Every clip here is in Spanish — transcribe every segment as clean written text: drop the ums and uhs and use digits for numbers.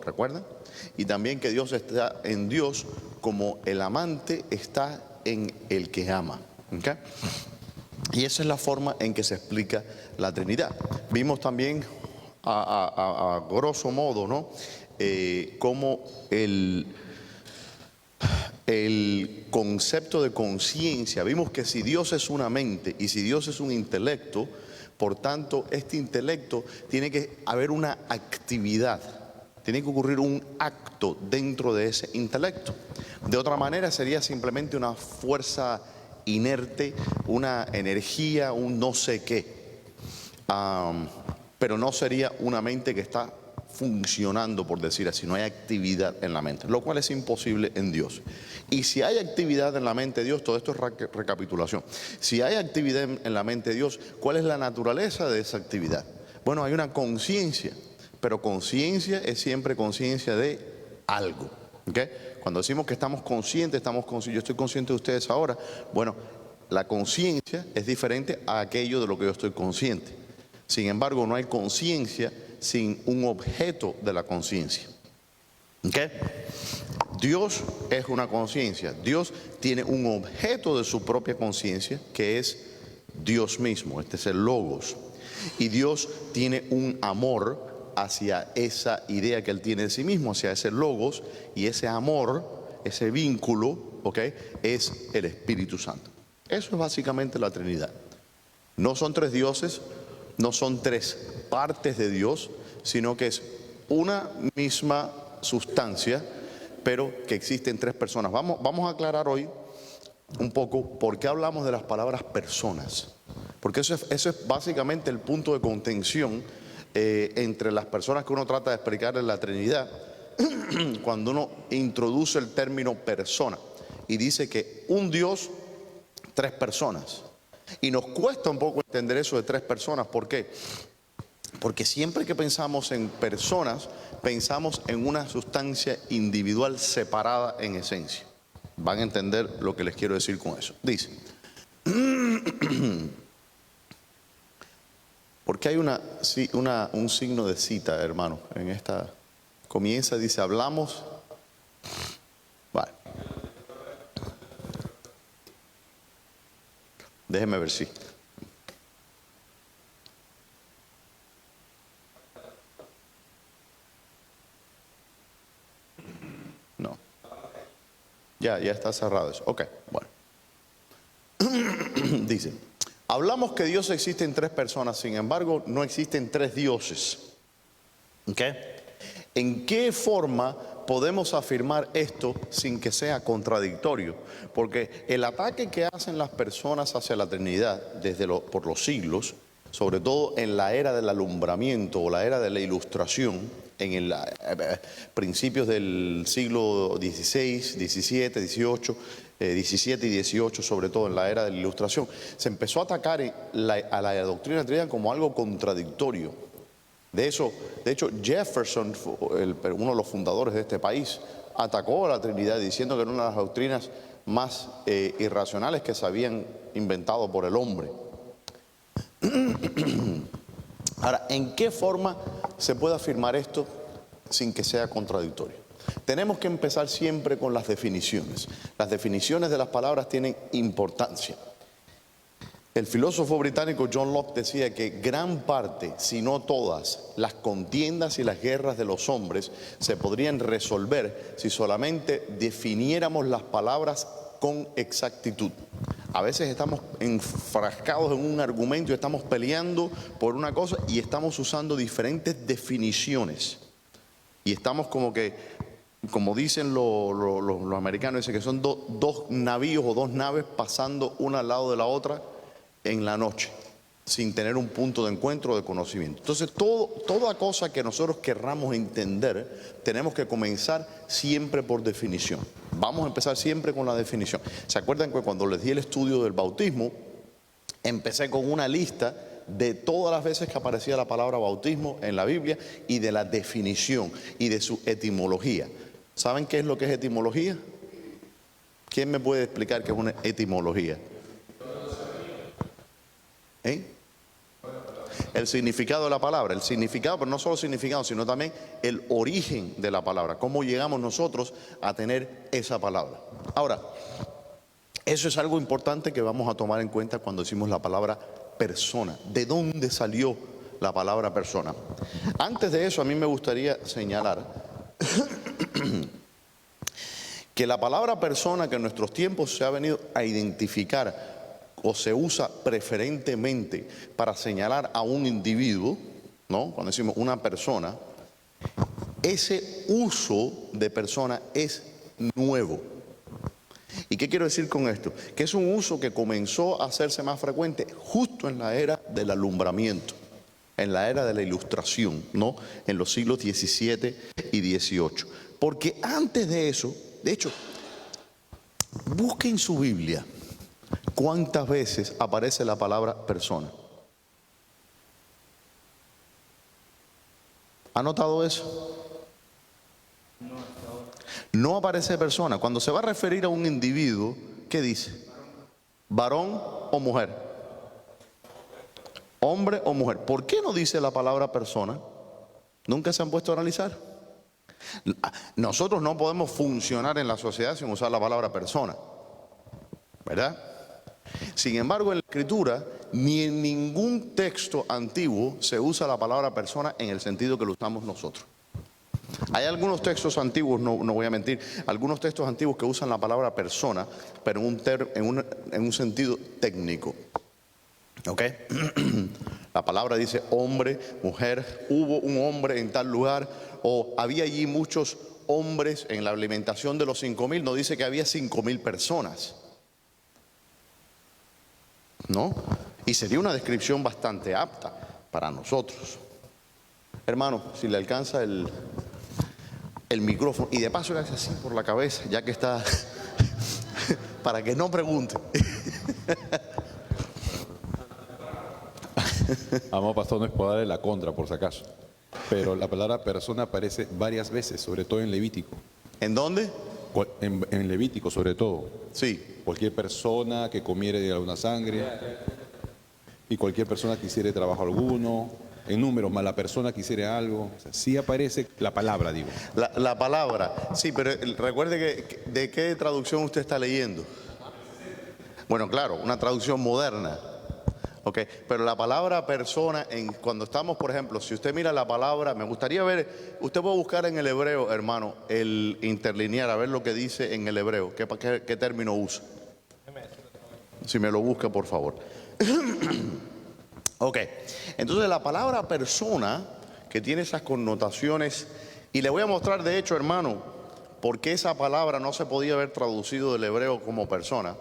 ¿recuerdan? Y también que Dios está en Dios como el amante está en el que ama. ¿Ok? Y esa es la forma en que se explica la Trinidad. Vimos también a grosso modo, ¿no? Cómo el concepto de conciencia, vimos que si Dios es una mente y si Dios es un intelecto, por tanto este intelecto tiene que haber una actividad, tiene que ocurrir un acto dentro de ese intelecto. De otra manera sería simplemente una fuerza inerte, una energía, un no sé qué, pero no sería una mente que está funcionando, por decir así. No hay actividad en la mente, lo cual es imposible en Dios. Y si hay actividad en la mente de Dios, todo esto es recapitulación. Si hay actividad en la mente de Dios, ¿cuál es la naturaleza de esa actividad? Bueno, hay una conciencia, pero conciencia es siempre conciencia de algo. ¿Okay? Cuando decimos que estamos conscientes, yo estoy consciente de ustedes ahora. Bueno, la conciencia es diferente a aquello de lo que yo estoy consciente. Sin embargo, no hay conciencia sin un objeto de la conciencia. ¿Okay? Dios es una conciencia. Dios tiene un objeto de su propia conciencia que es Dios mismo. Este es el Logos. Y Dios tiene un amor hacia esa idea que Él tiene de sí mismo, hacia ese Logos. Y ese amor, ese vínculo, ¿okay?, es el Espíritu Santo. Eso es básicamente la Trinidad. No son tres dioses, no son tres partes de Dios, sino que es una misma sustancia, pero que existen tres personas. Vamos a aclarar hoy un poco por qué hablamos de las palabras personas, porque eso es básicamente el punto de contención entre las personas que uno trata de explicar en la Trinidad, cuando uno introduce el término persona y dice que un Dios, tres personas. Y nos cuesta un poco entender eso de tres personas. ¿Por qué? Porque siempre que pensamos en personas, pensamos en una sustancia individual separada en esencia. Van a entender lo que les quiero decir con eso. Dice, porque hay un signo de cita, hermano, en esta. Comienza, dice, hablamos. Vale. Déjeme ver si. No. Ya está cerrado eso. Ok, bueno. Dice, hablamos que Dios existe en tres personas, sin embargo, no existen tres dioses. ¿Ok? ¿En qué forma podemos afirmar esto sin que sea contradictorio? Porque el ataque que hacen las personas hacia la Trinidad por los siglos, sobre todo en la era del alumbramiento o la era de la ilustración, en principios del siglo XVI, XVII, XVIII, 17 y 18, sobre todo en la era de la ilustración, se empezó a atacar a la doctrina de la Trinidad como algo contradictorio. De hecho, Jefferson, uno de los fundadores de este país, atacó a la Trinidad diciendo que era una de las doctrinas más irracionales que se habían inventado por el hombre. Ahora, ¿en qué forma se puede afirmar esto sin que sea contradictorio? Tenemos que empezar siempre con las definiciones. Las definiciones de las palabras tienen importancia. El filósofo británico John Locke decía que gran parte, si no todas, las contiendas y las guerras de los hombres se podrían resolver si solamente definiéramos las palabras con exactitud. A veces estamos enfrascados en un argumento y estamos peleando por una cosa y estamos usando diferentes definiciones. Y estamos como dicen los americanos, dicen que son dos navíos o dos naves pasando una al lado de la otra en la noche, sin tener un punto de encuentro o de conocimiento. Entonces, toda cosa que nosotros querramos entender, tenemos que comenzar siempre por definición. Vamos a empezar siempre con la definición. ¿Se acuerdan que cuando les di el estudio del bautismo, empecé con una lista de todas las veces que aparecía la palabra bautismo en la Biblia y de la definición y de su etimología? ¿Saben qué es lo que es etimología? ¿Quién me puede explicar qué es una etimología? el significado de la palabra. El significado, pero no solo significado, sino también el origen de la palabra. Cómo llegamos nosotros a tener esa palabra. Ahora, eso es algo importante que vamos a tomar en cuenta cuando decimos la palabra persona. ¿De dónde salió la palabra persona? Antes de eso, a mí me gustaría señalar que la palabra persona, que en nuestros tiempos se ha venido a identificar o se usa preferentemente para señalar a un individuo, ¿no? Cuando decimos una persona, ese uso de persona es nuevo. ¿Y qué quiero decir con esto? Que es un uso que comenzó a hacerse más frecuente justo en la era del alumbramiento, en la era de la ilustración, ¿no? En los siglos XVII y XVIII. Porque antes de eso, de hecho, busquen su Biblia cuántas veces aparece la palabra persona. ¿Ha notado eso? No aparece persona. Cuando se va a referir a un individuo, ¿qué dice? ¿Varón o mujer? ¿Hombre o mujer? ¿Por qué no dice la palabra persona? ¿Nunca se han puesto a analizar? Nosotros no podemos funcionar en la sociedad sin usar la palabra persona, ¿verdad? Sin embargo, en la Escritura, ni en ningún texto antiguo se usa la palabra persona en el sentido que lo usamos nosotros. Hay algunos textos antiguos, no voy a mentir, algunos textos antiguos que usan la palabra persona, pero en un sentido técnico. ¿Ok? La palabra dice hombre, mujer, hubo un hombre en tal lugar, o había allí muchos hombres en la alimentación de los 5,000, no dice que había 5,000 personas, ¿no? Y sería una descripción bastante apta para nosotros. Hermano, si le alcanza el micrófono, y de paso le hace así por la cabeza, ya que está, para que no pregunte. Amado pastor, no es por darle la contra, por si acaso, pero la palabra persona aparece varias veces, sobre todo en Levítico. ¿En dónde? En Levítico, sobre todo. Sí. Cualquier persona que comiere de alguna sangre, y cualquier persona que hiciere trabajo alguno, en números, más la persona que hiciera algo. O sea, sí aparece la palabra, digo. La palabra, sí, pero recuerde que ¿de qué traducción usted está leyendo? Bueno, claro, una traducción moderna. Ok, pero la palabra persona, cuando estamos, por ejemplo, si usted mira la palabra, me gustaría ver, usted puede buscar en el hebreo, hermano, el interlinear, a ver lo que dice en el hebreo, qué término usa. Si me lo busca, por favor. Ok, entonces la palabra persona, que tiene esas connotaciones, y le voy a mostrar, de hecho, hermano, por qué esa palabra no se podía haber traducido del hebreo como persona,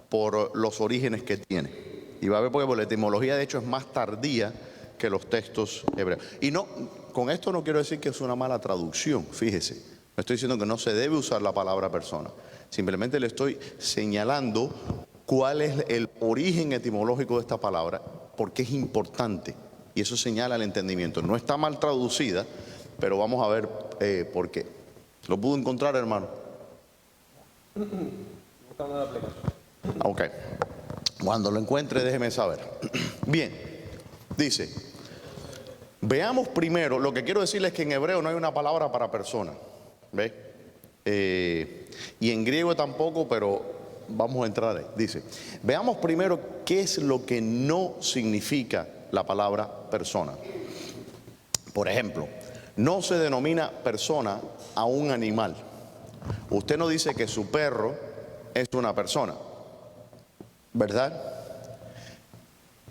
por los orígenes que tiene. Y va a ver porque la etimología de hecho es más tardía que los textos hebreos. Y no, con esto no quiero decir que es una mala traducción, fíjese. No estoy diciendo que no se debe usar la palabra persona. Simplemente le estoy señalando cuál es el origen etimológico de esta palabra, porque es importante. Y eso señala el entendimiento. No está mal traducida, pero vamos a ver por qué. ¿Lo pudo encontrar, hermano? Ok. Cuando lo encuentre, déjeme saber. Bien, dice, veamos primero, lo que quiero decirles es que en hebreo no hay una palabra para persona, ¿ve? Y en griego tampoco, pero vamos a entrar ahí. Dice, veamos primero qué es lo que no significa la palabra persona. Por ejemplo, no se denomina persona a un animal. Usted no dice que su perro es una persona, ¿verdad?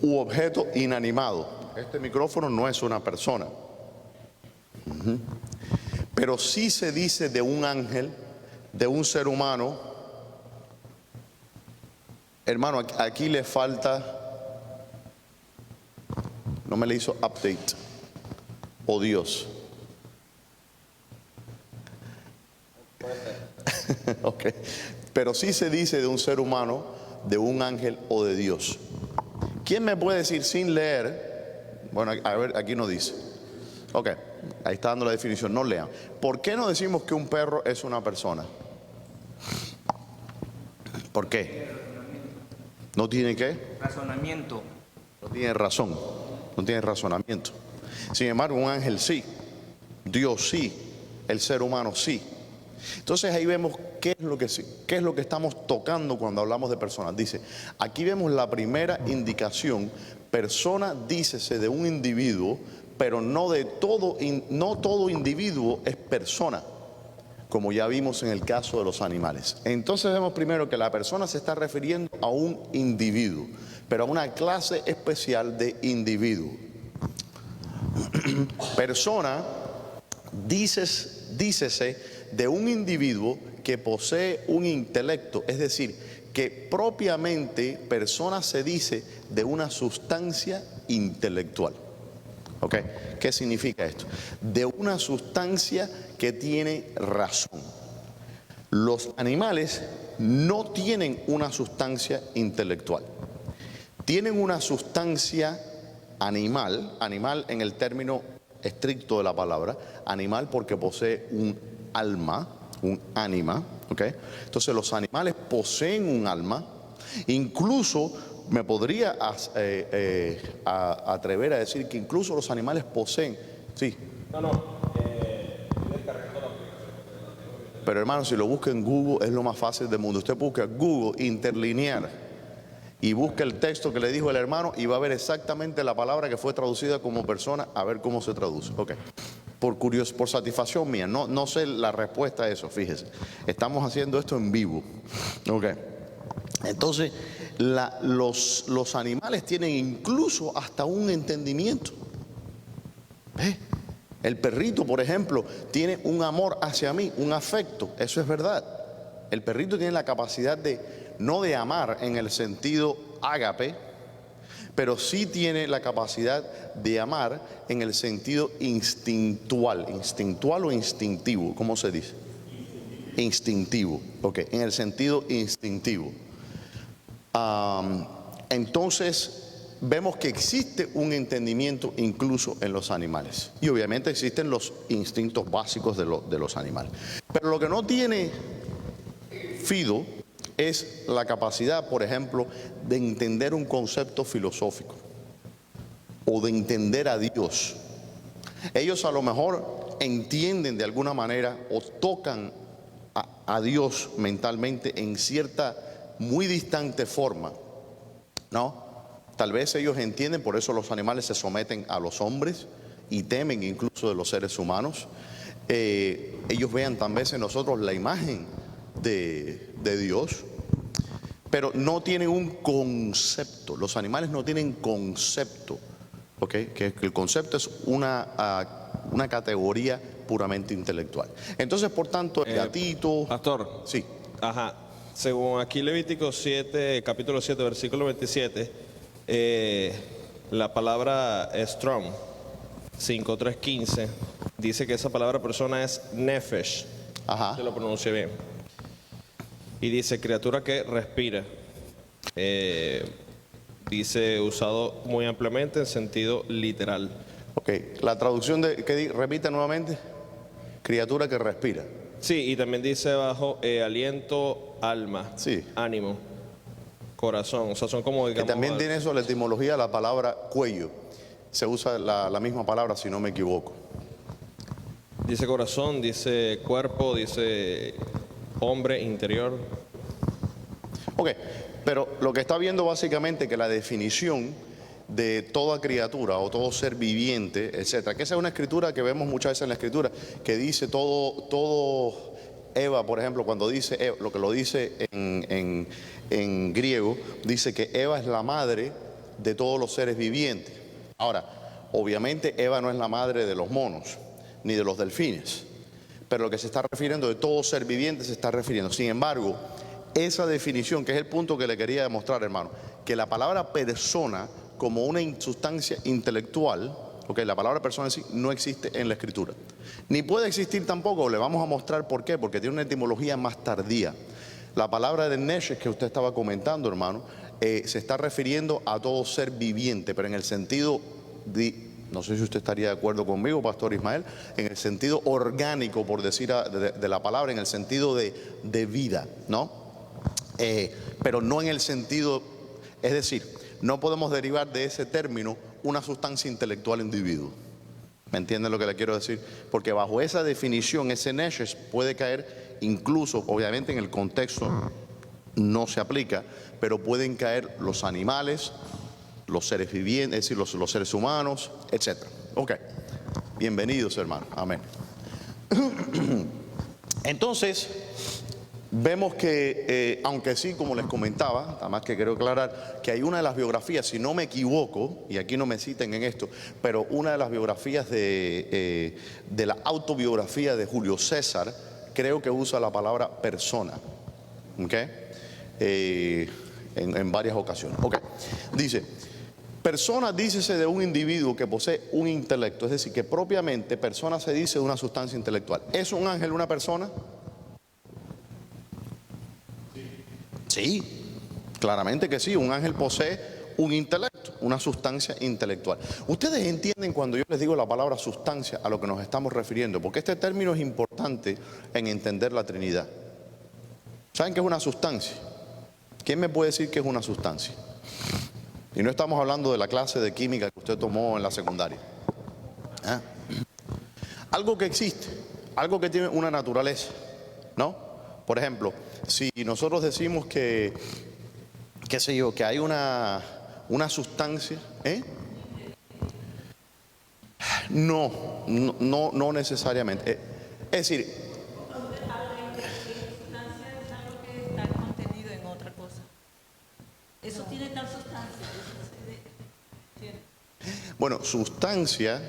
U objeto inanimado. Este micrófono no es una persona. Pero sí se dice de un ángel, de un ser humano. Hermano, aquí le falta, no me le hizo update, o Dios. Ok. Pero sí se dice de un ser humano, de un ángel o de Dios. ¿Quién me puede decir sin leer? Bueno, a ver, aquí no dice. Ok, ahí está dando la definición, no lean. ¿Por qué no decimos que un perro es una persona? ¿Por qué? ¿No tiene qué? Razonamiento. No tiene razón. no tiene razonamiento. Sin embargo, un ángel sí, Dios sí, el ser humano sí. Entonces ahí vemos qué es lo que estamos tocando cuando hablamos de personas. Dice, aquí vemos la primera indicación: persona, dícese de un individuo, pero no todo individuo es persona, como ya vimos en el caso de los animales. Entonces vemos primero que la persona se está refiriendo a un individuo, pero a una clase especial de individuo. Persona, dícese de un individuo que posee un intelecto, es decir, que propiamente persona se dice de una sustancia intelectual. ¿Ok? ¿Qué significa esto? De una sustancia que tiene razón. Los animales no tienen una sustancia intelectual. Tienen una sustancia animal en el término estricto de la palabra, animal porque posee un alma, un ánima, ¿ok? Entonces los animales poseen un alma, incluso me podría atrever a decir que incluso los animales poseen, sí. Pero hermano, si lo busca en Google es lo más fácil del mundo. Usted busca Google interlinear y busca el texto que le dijo el hermano y va a ver exactamente la palabra que fue traducida como persona, a ver cómo se traduce. Ok. Por satisfacción mía, no sé la respuesta a eso, fíjese. Estamos haciendo esto en vivo. Ok. Entonces, los animales tienen incluso hasta un entendimiento. El perrito, por ejemplo, tiene un amor hacia mí, un afecto, eso es verdad. El perrito tiene la capacidad no de amar en el sentido ágape, pero sí tiene la capacidad de amar en el sentido instintual o instintivo, ¿cómo se dice? Instintivo, ok, en el sentido instintivo. Entonces vemos que existe un entendimiento incluso en los animales, y obviamente existen los instintos básicos de los animales, pero lo que no tiene Fido es la capacidad, por ejemplo, de entender un concepto filosófico o de entender a Dios. Ellos a lo mejor entienden de alguna manera o tocan a Dios mentalmente en cierta muy distante forma, ¿no? Tal vez ellos entienden, por eso los animales se someten a los hombres y temen incluso de los seres humanos. Ellos vean tal vez en nosotros la imagen de Dios, pero no tienen un concepto. Los animales no tienen concepto, ¿ok? Que el concepto es una categoría puramente intelectual. Entonces, por tanto, el gatito... Pastor. Sí. Ajá. Según aquí Levítico 7, capítulo 7, versículo 27, la palabra strong, 5.3.15, dice que esa palabra persona es nefesh. Ajá. Se lo pronuncia bien. Y dice criatura que respira. Dice usado muy ampliamente en sentido literal. Ok, la traducción repite nuevamente, criatura que respira. Sí, y también dice abajo aliento, alma, Sí. ánimo, corazón. O sea, son como, Que digamos, también tiene eso, la etimología, la palabra cuello. Se usa la misma palabra, si no me equivoco. dice corazón, dice cuerpo, dice hombre interior. Ok, pero lo que está viendo básicamente que la definición de toda criatura o todo ser viviente, etcétera, que esa es una escritura que vemos muchas veces en la escritura, que dice todo Eva, por ejemplo, cuando dice Eva, lo que lo dice en griego, dice que Eva es la madre de todos los seres vivientes. Ahora, obviamente Eva no es la madre de los monos, ni de los delfines, pero lo que se está refiriendo de todo ser viviente se está refiriendo. Sin embargo, esa definición, que es el punto que le quería demostrar, hermano, que la palabra persona como una sustancia intelectual, okay, la palabra persona en sí no existe en la escritura, ni puede existir tampoco. Le vamos a mostrar por qué, porque tiene una etimología más tardía. La palabra de neshes que usted estaba comentando, hermano, se está refiriendo a todo ser viviente, pero en el sentido no sé si usted estaría de acuerdo conmigo, Pastor Ismael, en el sentido orgánico, por decir de la palabra, en el sentido de vida, ¿no? Pero no en el sentido, es decir, no podemos derivar de ese término una sustancia intelectual individuo. ¿Me entienden lo que le quiero decir? Porque bajo esa definición, ese neshes puede caer incluso, obviamente en el contexto no se aplica, pero pueden caer los animales, los seres vivientes, es decir, los seres humanos, etc. Ok, bienvenidos hermanos, amén. Entonces, vemos que, aunque sí, como les comentaba, nada más que quiero aclarar, que hay una de las biografías, si no me equivoco, y aquí no me citen en esto, pero una de las biografías de la autobiografía de Julio César, creo que usa la palabra persona, ¿ok? En varias ocasiones. Ok, dice, persona dícese de un individuo que posee un intelecto, es decir, que propiamente persona se dice de una sustancia intelectual. ¿Es un ángel una persona? Sí, claramente que sí, un ángel posee un intelecto, una sustancia intelectual. Ustedes entienden cuando yo les digo la palabra sustancia a lo que nos estamos refiriendo, porque este término es importante en entender la Trinidad. ¿Saben qué es una sustancia? ¿Quién me puede decir qué es una sustancia? Y no estamos hablando de la clase de química que usted tomó en la secundaria. ¿Ah? Algo que existe, algo que tiene una naturaleza, ¿no? Por ejemplo, si nosotros decimos que, qué sé yo, que hay una sustancia, no necesariamente. Es decir, Sustancia es algo que está contenido en otra cosa. Eso tiene tal sustancia. bueno, sustancia,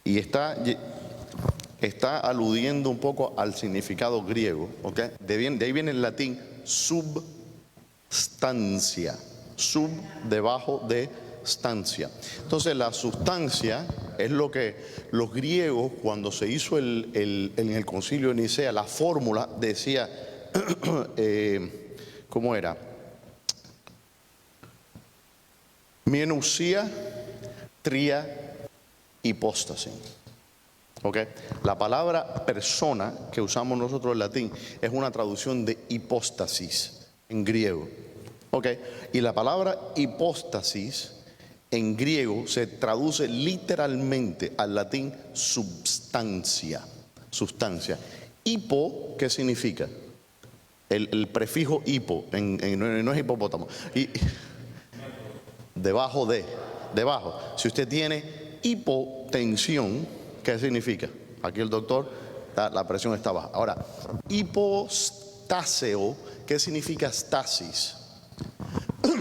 y está aludiendo un poco al significado griego, ¿ok? De ahí viene el latín substancia, sub, debajo de stancia. Entonces la sustancia es lo que los griegos, cuando se hizo en el concilio de Nicea, la fórmula decía, ¿cómo era? Minusia, tria, hipóstasis. ¿Okay? La palabra persona que usamos nosotros en latín es una traducción de hipóstasis en griego. ¿Okay? Y la palabra hipóstasis en griego se traduce literalmente al latín substancia. Sustancia. Hipo, ¿qué significa? El prefijo hipo, no es hipopótamo. Debajo de. Si usted tiene hipotensión, ¿qué significa? Aquí el doctor, la presión está baja. Ahora, hipostaseo, ¿qué significa stasis?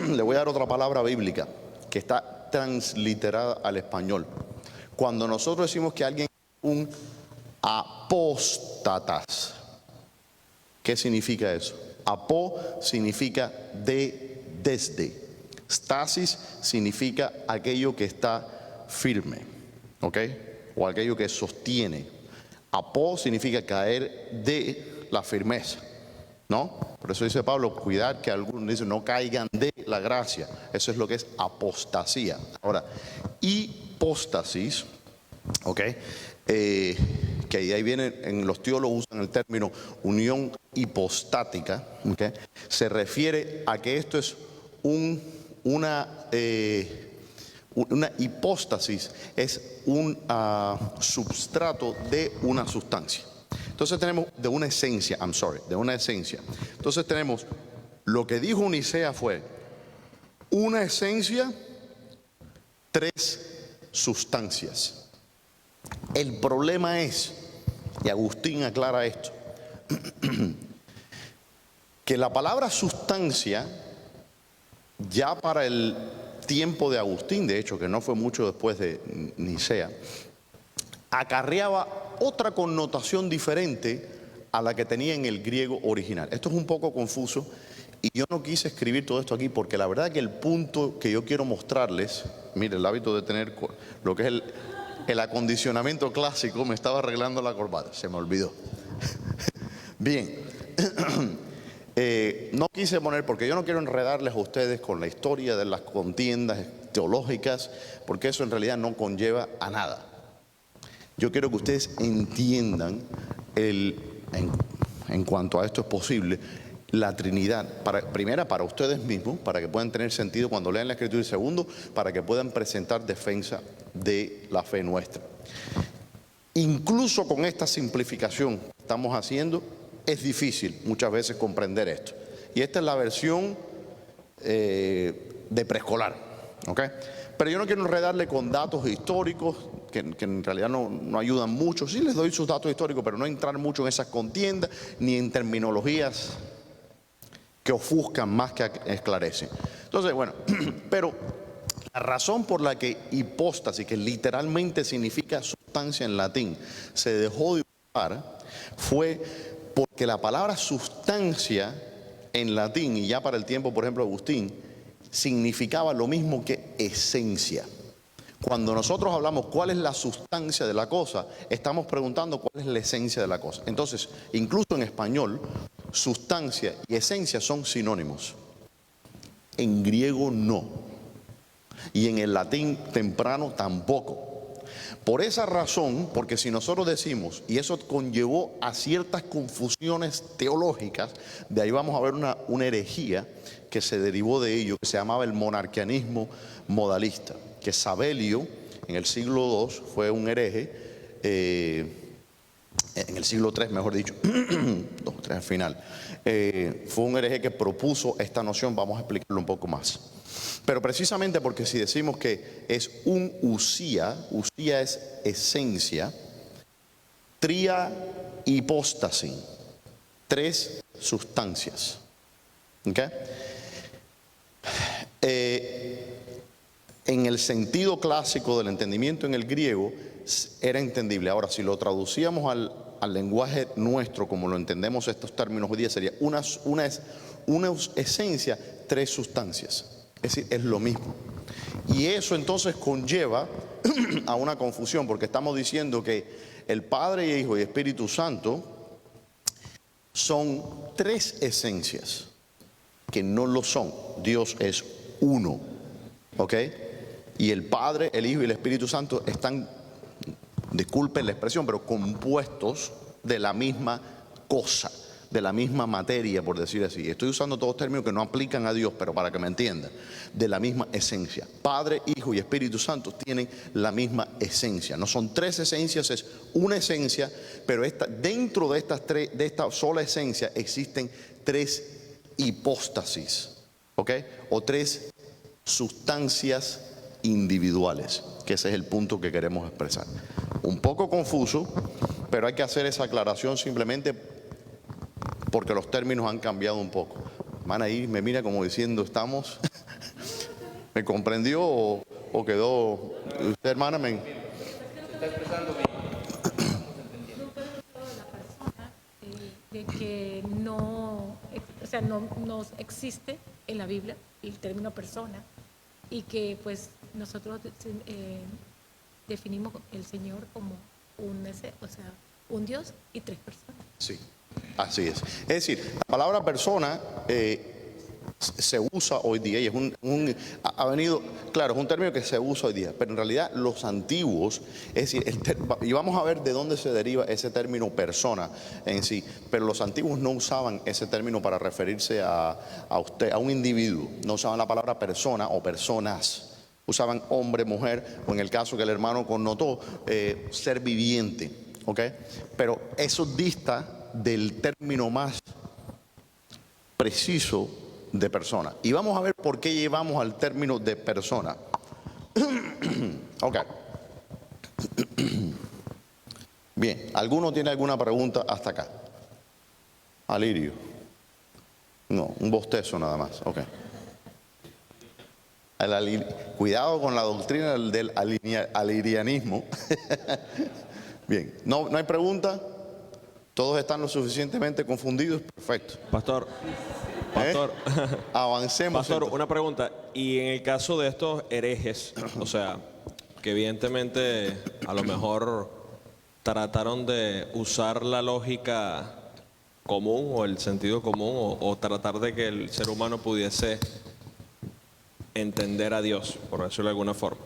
Le voy a dar otra palabra bíblica que está transliterada al español. Cuando nosotros decimos que alguien es un apóstatas, ¿qué significa eso? Apó significa desde. Stasis significa aquello que está firme, ¿ok? O aquello que sostiene. Apó significa caer de la firmeza, ¿no? Por eso dice Pablo, cuidar que algunos dicen no caigan de la gracia. Eso es lo que es apostasía. Ahora, hipóstasis, ¿ok? Que ahí viene, en los teólogos usan el término unión hipostática, ¿ok? Se refiere a que esto es una hipóstasis, es un substrato de una sustancia. Entonces tenemos de una esencia, de una esencia. Entonces tenemos, lo que dijo Nicea fue, una esencia, 3 sustancias. El problema es, y Agustín aclara esto, que la palabra sustancia, ya para el tiempo de Agustín, de hecho, que no fue mucho después de Nicea, acarreaba otra connotación diferente a la que tenía en el griego original. Esto es un poco confuso y yo no quise escribir todo esto aquí porque la verdad que el punto que yo quiero mostrarles, mire, el hábito de tener lo que es el acondicionamiento clásico, me estaba arreglando la corbata, se me olvidó. Bien. No quise poner, porque yo no quiero enredarles a ustedes con la historia de las contiendas teológicas, porque eso en realidad no conlleva a nada. Yo quiero que ustedes entiendan, en cuanto a esto es posible, la Trinidad, primera para ustedes mismos, para que puedan tener sentido cuando lean la Escritura, y segundo, para que puedan presentar defensa de la fe nuestra. Incluso con esta simplificación que estamos haciendo, es difícil muchas veces comprender esto. Y esta es la versión de preescolar, ¿ok? Pero yo no quiero enredarle con datos históricos que en realidad no ayudan mucho. Sí les doy sus datos históricos, pero no entrar mucho en esas contiendas ni en terminologías que ofuscan más que esclarecen. Entonces, bueno, pero la razón por la que hipóstasis, que literalmente significa sustancia en latín, se dejó de usar fue porque la palabra sustancia en latín, y ya para el tiempo, por ejemplo, Agustín, significaba lo mismo que esencia. Cuando nosotros hablamos cuál es la sustancia de la cosa, estamos preguntando cuál es la esencia de la cosa. Entonces, incluso en español, sustancia y esencia son sinónimos. En griego no. Y en el latín temprano tampoco. Por esa razón, porque si nosotros decimos, y eso conllevó a ciertas confusiones teológicas, de ahí vamos a ver una herejía que se derivó de ello, que se llamaba el monarquianismo modalista, que Sabelio en el siglo II fue un hereje, en el siglo III mejor dicho, 2 o 3 al final, fue un hereje que propuso esta noción. Vamos a explicarlo un poco más. Pero precisamente porque si decimos que es un usía es esencia, tria hipóstasis, 3 sustancias. ¿Ok? En el sentido clásico del entendimiento en el griego era entendible. Ahora, si lo traducíamos al lenguaje nuestro, como lo entendemos estos términos hoy día, sería una esencia, 3 sustancias. Es decir, es lo mismo. Y eso entonces conlleva a una confusión, porque estamos diciendo que el Padre, Hijo y Espíritu Santo son 3 esencias, que no lo son. Dios es uno, ¿ok? Y el Padre, el Hijo y el Espíritu Santo están, disculpen la expresión, pero compuestos de la misma cosa, de la misma materia, por decir así. Estoy usando todos términos que no aplican a Dios, pero para que me entiendan, de la misma esencia. Padre, Hijo y Espíritu Santo tienen la misma esencia. No son 3 esencias, es una esencia, pero dentro de esta sola esencia existen 3 hipóstasis, ¿ok? O 3 sustancias individuales, que ese es el punto que queremos expresar. Un poco confuso, pero hay que hacer esa aclaración simplemente porque los términos han cambiado un poco. Hermana ahí me mira como diciendo, ¿estamos? ¿Me comprendió o quedó? Usted, hermana, me está expresando bien. De que no, o sea, no existe en la Biblia el término persona, y que pues nosotros definimos el Señor como un Dios y 3 personas. Sí, así es. Es decir, la palabra persona se usa hoy día y es ha venido, claro, es un término que se usa hoy día, pero en realidad los antiguos, es decir, y vamos a ver de dónde se deriva ese término persona en sí, pero los antiguos no usaban ese término para referirse a un individuo, no usaban la palabra persona o personas, usaban hombre, mujer, o en el caso que el hermano connotó, ser viviente, ¿ok? Pero eso dista del término más preciso de persona. Y vamos a ver por qué llevamos al término de persona. Ok. Bien, ¿alguno tiene alguna pregunta hasta acá? Alirio. No, un bostezo nada más. Ok. Cuidado con la doctrina del alirianismo. Bien, ¿no hay pregunta? ¿Todos están lo suficientemente confundidos? Perfecto. Pastor, avancemos. Pastor, entonces. una pregunta. Y en el caso de estos herejes, o sea, que evidentemente a lo mejor trataron de usar la lógica común o el sentido común o tratar de que el ser humano pudiese entender a Dios, por decirlo de alguna forma.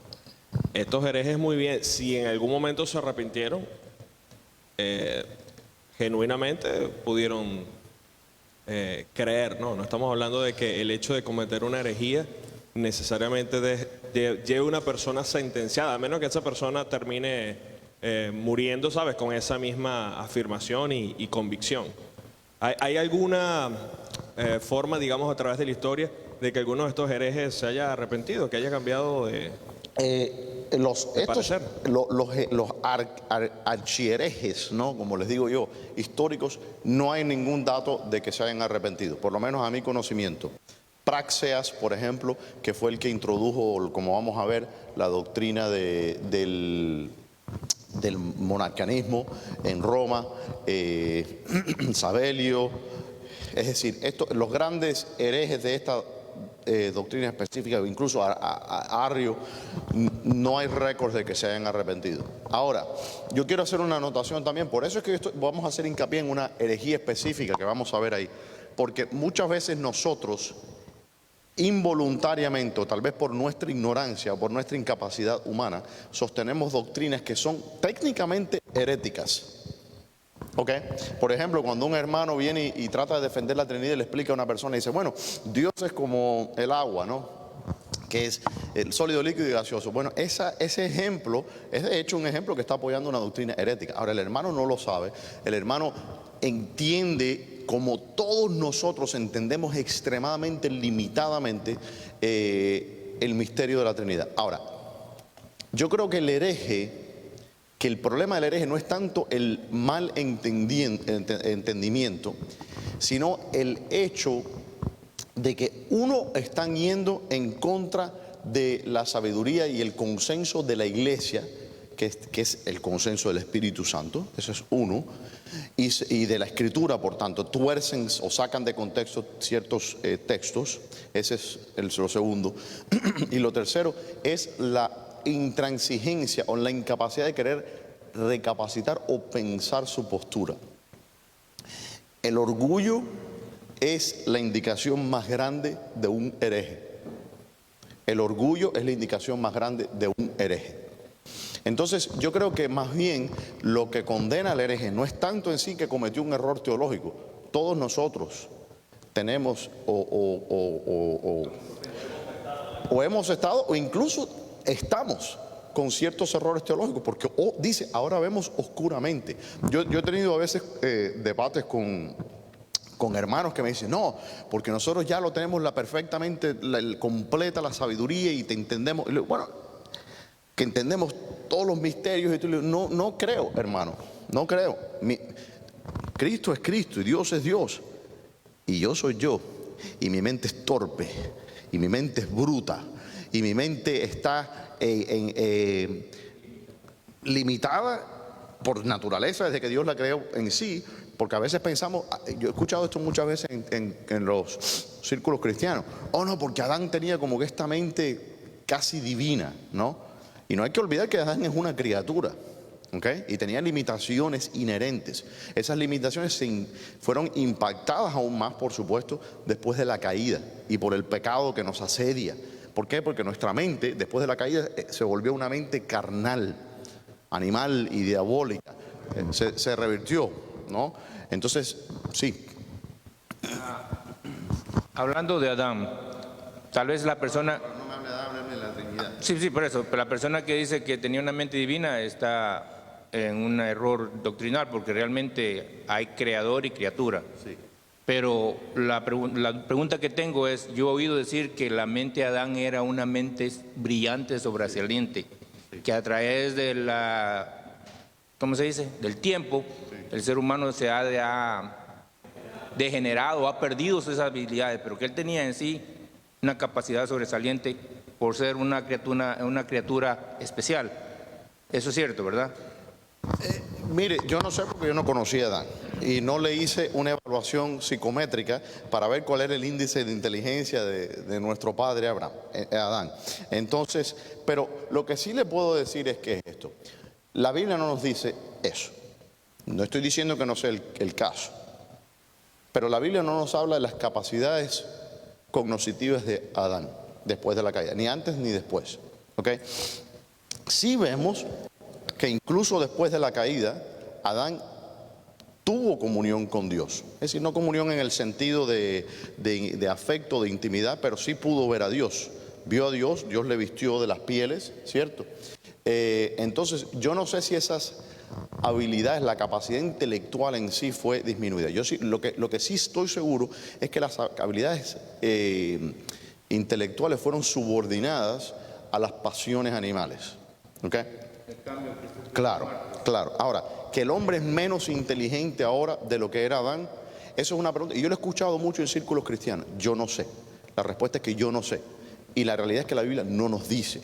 Estos herejes, muy bien, si en algún momento se arrepintieron, genuinamente pudieron creer, no estamos hablando de que el hecho de cometer una herejía necesariamente lleve a una persona sentenciada, a menos que esa persona termine muriendo, ¿sabes?, con esa misma afirmación y convicción. ¿Hay alguna forma, digamos, a través de la historia de que alguno de estos herejes se haya arrepentido, que haya cambiado de parecer? Los archiherejes, ¿no?, como les digo yo, históricos, no hay ningún dato de que se hayan arrepentido, por lo menos a mi conocimiento. Praxeas, por ejemplo, que fue el que introdujo, como vamos a ver, la doctrina del monarcanismo en Roma, Sabelio, es decir, los grandes herejes de esta doctrina específica, incluso a Arrio, no hay récords de que se hayan arrepentido. Ahora, yo quiero hacer una anotación también, por eso es que vamos a hacer hincapié en una herejía específica que vamos a ver ahí, porque muchas veces nosotros, involuntariamente, o tal vez por nuestra ignorancia o por nuestra incapacidad humana, sostenemos doctrinas que son técnicamente heréticas. ¿Ok? Por ejemplo, cuando un hermano viene y trata de defender la Trinidad y le explica a una persona y dice, bueno, Dios es como el agua, ¿no?, que es el sólido, líquido y gaseoso. Bueno, ese ejemplo es de hecho un ejemplo que está apoyando una doctrina herética. Ahora, el hermano no lo sabe, el hermano entiende, como todos nosotros entendemos extremadamente limitadamente, el misterio de la Trinidad. Ahora, yo creo que el problema del hereje no es tanto el mal entendimiento, sino el hecho de que están yendo en contra de la sabiduría y el consenso de la iglesia, que es el consenso del Espíritu Santo, eso es uno, y de la Escritura, por tanto, tuercen o sacan de contexto ciertos textos, ese es lo segundo. Y lo tercero es la intransigencia o la incapacidad de querer recapacitar o pensar su postura. El orgullo es la indicación más grande de un hereje. El orgullo es la indicación más grande de un hereje. Entonces, yo creo que más bien lo que condena al hereje no es tanto en sí que cometió un error teológico. Todos nosotros tenemos o hemos estado o incluso estamos con ciertos errores teológicos, porque dice, ahora vemos oscuramente. Yo he tenido a veces debates con hermanos que me dicen, no, porque nosotros ya lo tenemos perfectamente completa la sabiduría y te entendemos. Bueno, que entendemos todos los misterios. Y tú le dices, no creo, hermano, no creo. Cristo es Cristo y Dios es Dios. Y yo soy yo. Y mi mente es torpe. Y mi mente es bruta. Y mi mente está limitada por naturaleza desde que Dios la creó en sí. Porque a veces pensamos, yo he escuchado esto muchas veces en los círculos cristianos, no, porque Adán tenía como que esta mente casi divina, ¿no? Y no hay que olvidar que Adán es una criatura, ¿ok? Y tenía limitaciones inherentes. Esas limitaciones fueron impactadas aún más, por supuesto, después de la caída y por el pecado que nos asedia. ¿Por qué? Porque nuestra mente, después de la caída, se volvió una mente carnal, animal y diabólica. Se revirtió, ¿no? Entonces, sí. Hablando de Adán, tal vez la persona... No me hable de Adán, háblame de la Trinidad. Sí, por eso, pero la persona que dice que tenía una mente divina está en un error doctrinal, porque realmente hay creador y criatura. Sí. Pero la pregunta que tengo es, yo he oído decir que la mente de Adán era una mente brillante, sobresaliente, sí, que a través de ¿cómo se dice?, del tiempo, sí, el ser humano se ha degenerado, ha perdido esas habilidades, pero que él tenía en sí una capacidad sobresaliente por ser una criatura especial. Eso es cierto, ¿verdad? Mire, yo no sé porque yo no conocía a Adán y no le hice una evaluación psicométrica para ver cuál era el índice de inteligencia de nuestro padre Adán. Entonces, pero lo que sí le puedo decir es que es esto. La Biblia no nos dice eso. No estoy diciendo que no sea el caso. Pero la Biblia no nos habla de las capacidades cognitivas de Adán después de la caída, ni antes ni después. ¿Ok? Sí vemos que incluso después de la caída, Adán tuvo comunión con Dios. Es decir, no comunión en el sentido de afecto, de intimidad, pero sí pudo ver a Dios. Vio a Dios, Dios le vistió de las pieles, ¿cierto? Entonces, yo no sé si esas habilidades, la capacidad intelectual en sí fue disminuida. Yo sí, lo que sí estoy seguro es que las habilidades intelectuales fueron subordinadas a las pasiones animales. ¿Ok? Claro, claro. Ahora, que el hombre es menos inteligente ahora de lo que era Adán, eso es una pregunta. Y yo lo he escuchado mucho en círculos cristianos. Yo no sé. La respuesta es que yo no sé. Y la realidad es que la Biblia no nos dice.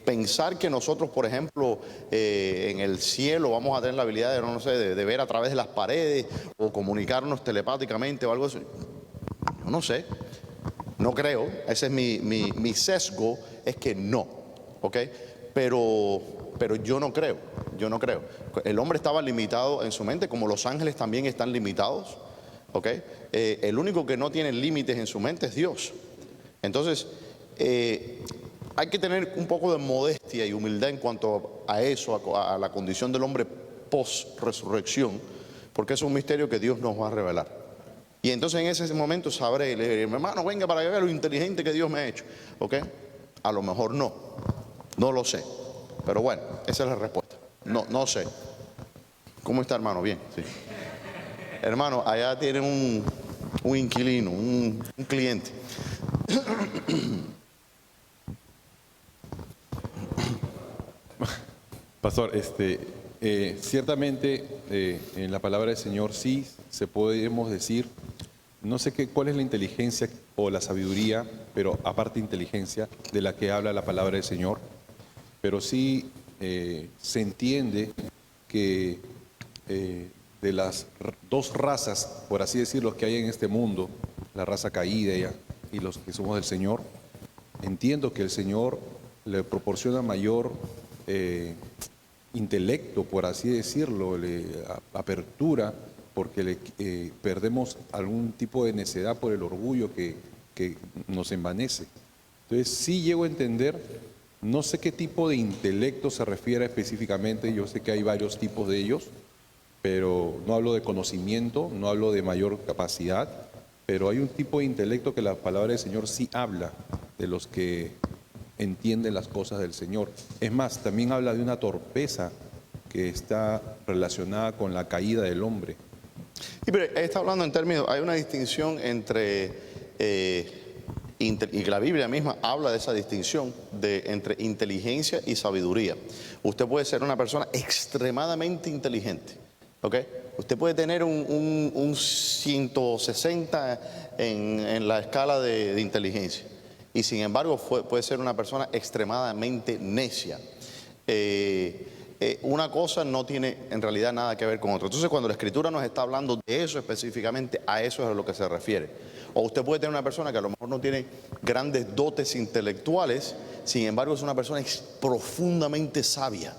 Pensar que nosotros, por ejemplo, en el cielo vamos a tener la habilidad de, no sé, de ver a través de las paredes o comunicarnos telepáticamente o algo así. Yo no sé. No creo. Ese es mi sesgo, es que no. ¿Ok? Pero yo no creo. Yo no creo. El hombre estaba limitado en su mente, como los ángeles también están limitados. ¿Ok? El único que no tiene límites en su mente es Dios. Entonces, hay que tener un poco de modestia y humildad en cuanto a eso, a la condición del hombre post-resurrección, porque es un misterio que Dios nos va a revelar. Y entonces en ese momento sabré, le diré, mi hermano, venga para que vea lo inteligente que Dios me ha hecho. ¿Ok? A lo mejor no lo sé. Pero bueno, esa es la respuesta. No sé. ¿Cómo está, hermano? Bien, sí. Hermano, allá tienen un inquilino, un cliente. Pastor, ciertamente en la palabra del Señor sí se podemos decir, no sé cuál es la inteligencia o la sabiduría, pero aparte inteligencia de la que habla la palabra del Señor, pero sí se entiende que de las dos razas, por así decirlo, que hay en este mundo, la raza caída y los que somos del Señor, entiendo que el Señor le proporciona mayor intelecto, por así decirlo, apertura, porque perdemos algún tipo de necedad por el orgullo que nos envanece. Entonces sí llego a entender, no sé qué tipo de intelecto se refiere específicamente, yo sé que hay varios tipos de ellos, pero no hablo de conocimiento, no hablo de mayor capacidad, pero hay un tipo de intelecto que la palabra del Señor sí habla de los que entienden las cosas del Señor. Es más, también habla de una torpeza que está relacionada con la caída del hombre. Sí, pero está hablando en términos, hay una distinción entre, y la Biblia misma habla de esa distinción entre inteligencia y sabiduría. Usted puede ser una persona extremadamente inteligente, ¿ok? Usted puede tener un 160 en la escala de inteligencia. Y sin embargo puede ser una persona extremadamente necia. Una cosa no tiene en realidad nada que ver con otra. Entonces cuando la Escritura nos está hablando de eso específicamente, a eso es a lo que se refiere. O usted puede tener una persona que a lo mejor no tiene grandes dotes intelectuales, sin embargo es una persona profundamente sabia.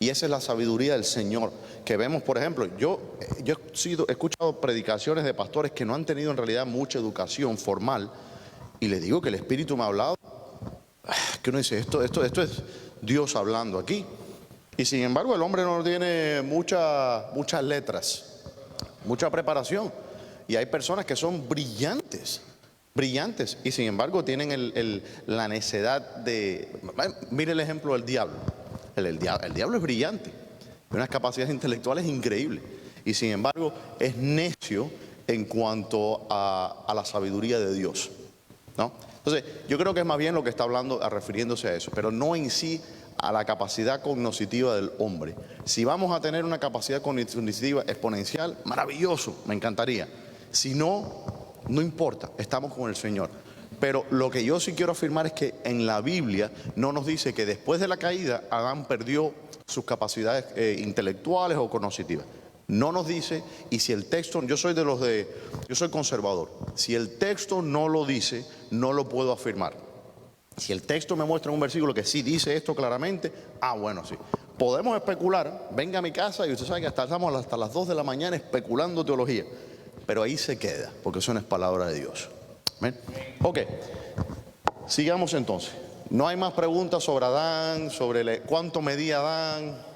Y esa es la sabiduría del Señor que vemos, por ejemplo, yo he escuchado predicaciones de pastores que no han tenido en realidad mucha educación formal. Y les digo que el Espíritu me ha hablado, que uno dice, esto es Dios hablando aquí. Y sin embargo el hombre no tiene muchas letras, mucha preparación. Y hay personas que son brillantes, y sin embargo tienen la necedad de... Mire el ejemplo del diablo. El diablo es brillante, tiene unas capacidades intelectuales increíbles. Y sin embargo es necio en cuanto a la sabiduría de Dios, ¿no? Entonces, yo creo que es más bien lo que está hablando, refiriéndose a eso, pero no en sí a la capacidad cognitiva del hombre. Si vamos a tener una capacidad cognitiva exponencial, maravilloso, me encantaría. Si no, no importa, estamos con el Señor. Pero lo que yo sí quiero afirmar es que en la Biblia no nos dice que después de la caída Adán perdió sus capacidades intelectuales o cognitivas. No nos dice, y si el texto, yo soy conservador, si el texto no lo dice, no lo puedo afirmar. Si el texto me muestra un versículo que sí dice esto claramente, bueno, sí. Podemos especular, venga a mi casa y usted sabe que estamos hasta las 2 de la mañana especulando teología, pero ahí se queda, porque eso no es palabra de Dios. ¿Ven? Ok, sigamos entonces. No hay más preguntas sobre Adán, sobre cuánto medía Adán.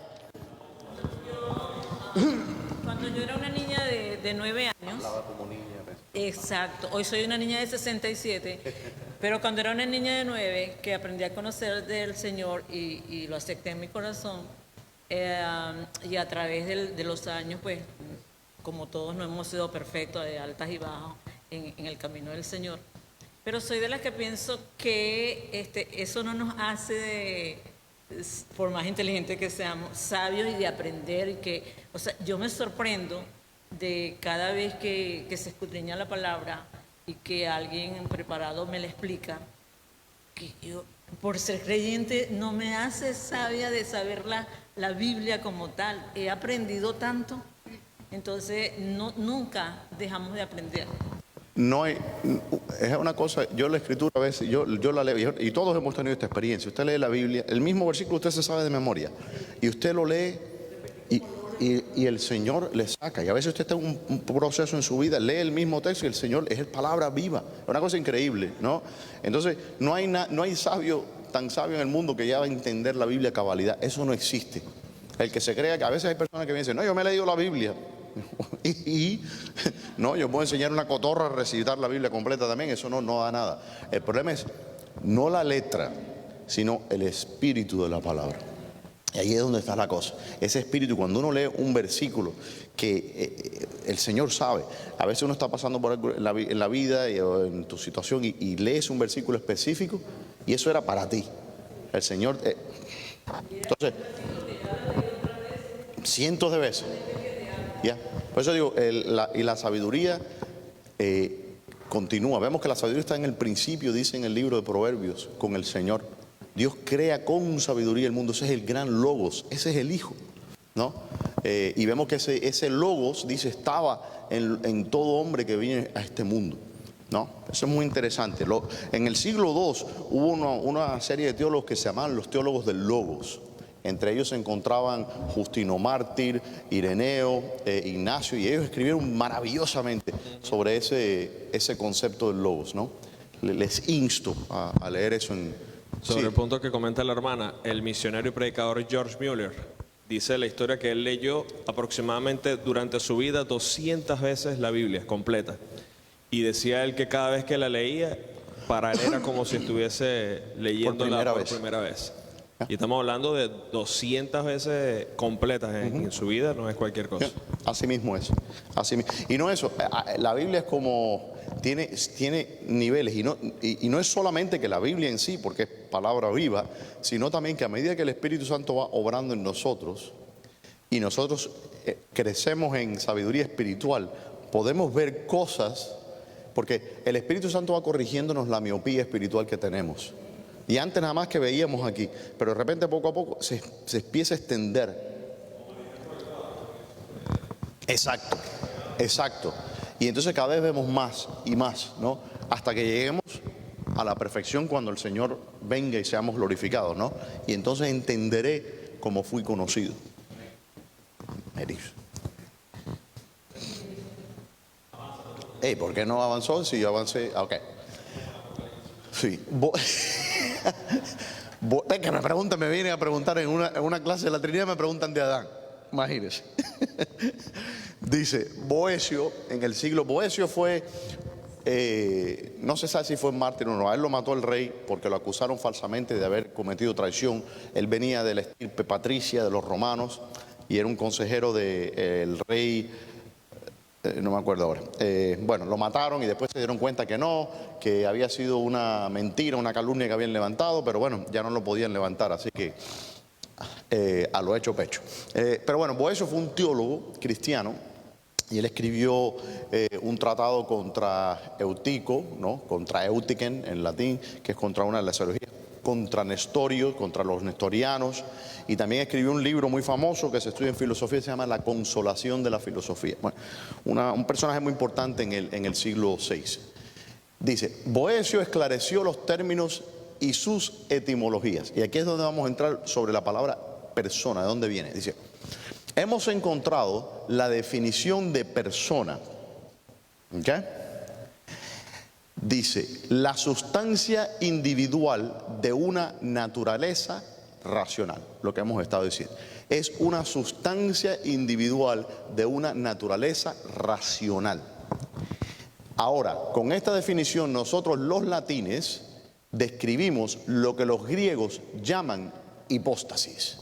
de 9 años. Exacto. Hoy soy una niña de 67. Pero cuando era una niña de 9, que aprendí a conocer del Señor y lo acepté en mi corazón, y a través de los años, pues, como todos no hemos sido perfectos, de altas y bajas en el camino del Señor. Pero soy de las que pienso que eso no nos hace, por más inteligentes que seamos, sabios y de aprender. Y que, o sea, yo me sorprendo de cada vez que se escudriña la palabra y que alguien preparado me la explica, que yo, por ser creyente, no me hace sabia de saber la Biblia como tal. He aprendido tanto, entonces nunca dejamos de aprender. No hay, es una cosa, yo la escritura a veces, yo la leo, y todos hemos tenido esta experiencia. Usted lee la Biblia, el mismo versículo usted se sabe de memoria, y usted lo lee y el Señor le saca. Y a veces usted está en un proceso en su vida, lee el mismo texto y el Señor es palabra viva. Es una cosa increíble, ¿no? Entonces, no hay sabio, tan sabio en el mundo que ya va a entender la Biblia a cabalidad. Eso no existe. El que se crea que a veces hay personas que me dicen, no, yo me he leído la Biblia. No, yo puedo enseñar una cotorra a recitar la Biblia completa también, eso no da nada. El problema es no la letra, sino el espíritu de la palabra. Y ahí es donde está la cosa. Ese espíritu, cuando uno lee un versículo que el Señor sabe, a veces uno está pasando por algo en la vida o en tu situación y lees un versículo específico y eso era para ti. El Señor, entonces, cientos de veces. ¿Ya? Por eso digo, la sabiduría continúa. Vemos que la sabiduría está en el principio, dice en el libro de Proverbios, con el Señor. Dios crea con sabiduría el mundo. Ese es el gran logos, ese es el Hijo, ¿no? Y vemos que ese logos, dice, estaba en todo hombre que viene a este mundo, ¿no? Eso es muy interesante. En el siglo II hubo una serie de teólogos que se llamaban los teólogos del logos. Entre ellos se encontraban Justino Mártir, Ireneo, Ignacio, y ellos escribieron maravillosamente sobre ese concepto del logos, ¿no? Les insto a leer eso Sobre sí. el punto que comenta la hermana, el misionario y predicador George Mueller dice la historia que él leyó aproximadamente durante su vida 200 veces la Biblia completa. Y decía él que cada vez que la leía, para él era como si estuviese leyéndola por primera vez. Y estamos hablando de 200 veces completas en su vida, no es cualquier cosa. Así mismo es. Y no eso, la Biblia es como, tiene niveles, y no es solamente que la Biblia en sí, porque es palabra viva, sino también que a medida que el Espíritu Santo va obrando en nosotros, y nosotros crecemos en sabiduría espiritual, podemos ver cosas, porque el Espíritu Santo va corrigiéndonos la miopía espiritual que tenemos. Y antes nada más que veíamos aquí, pero de repente poco a poco se empieza a extender. Exacto. Y entonces cada vez vemos más y más, ¿no? Hasta que lleguemos a la perfección cuando el Señor venga y seamos glorificados, ¿no? Y entonces entenderé cómo fui conocido. ¿Por qué no avanzó? Si yo avancé, ok. Sí. Que me preguntan, me vienen a preguntar en una clase de la Trinidad, me preguntan de Adán. Imagínense. Dice, Boecio, Boecio fue, no se sabe si fue mártir o no, a él lo mató el rey porque lo acusaron falsamente de haber cometido traición. Él venía de la estirpe patricia de los romanos y era un consejero del rey. No me acuerdo ahora. Bueno, lo mataron y después se dieron cuenta que no, que había sido una mentira, una calumnia que habían levantado, pero bueno, ya no lo podían levantar, así que a lo hecho pecho. Pero bueno, Boecio fue un teólogo cristiano y él escribió un tratado contra Eutico, ¿no? Contra Eutiken en latín, que es contra una de las herejías, contra Nestorio, contra los nestorianos, y también escribió un libro muy famoso que se estudia en filosofía, se llama La Consolación de la Filosofía. Bueno, un personaje muy importante en el siglo VI. Dice, Boecio esclareció los términos y sus etimologías. Y aquí es donde vamos a entrar sobre la palabra persona, ¿de dónde viene? Dice, hemos encontrado la definición de persona. ¿Ok? Dice, la sustancia individual de una naturaleza racional, lo que hemos estado diciendo. es una sustancia individual de una naturaleza racional. Ahora, con esta definición nosotros los latines describimos lo que los griegos llaman hipóstasis.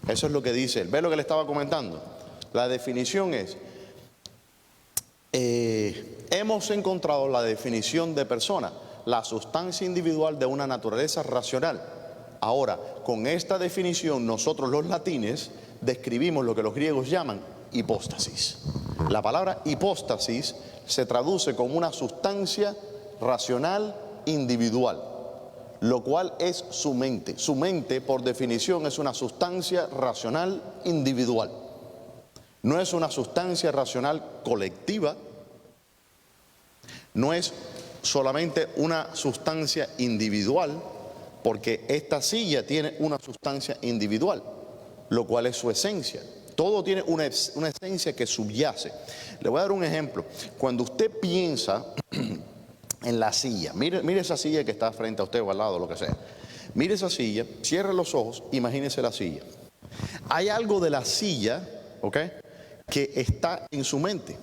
Eso es lo que dice él. ¿Ve lo que le estaba comentando? La definición es, hemos encontrado la definición de persona, la sustancia individual de una naturaleza racional. Ahora, con esta definición nosotros los latines describimos lo que los griegos llaman hipóstasis. La palabra hipóstasis se traduce como una sustancia racional individual, lo cual es su mente. Su mente, por definición, es una sustancia racional individual. No es una sustancia racional colectiva, no es solamente una sustancia individual, porque esta silla tiene una sustancia individual, lo cual es su esencia. Todo tiene una esencia que subyace. Le voy a dar un ejemplo. Cuando usted piensa en la silla, mire esa silla que está frente a usted o al lado, lo que sea. Mire esa silla, cierre los ojos, imagínese la silla. Hay algo de la silla, ¿ok?, que está en su mente.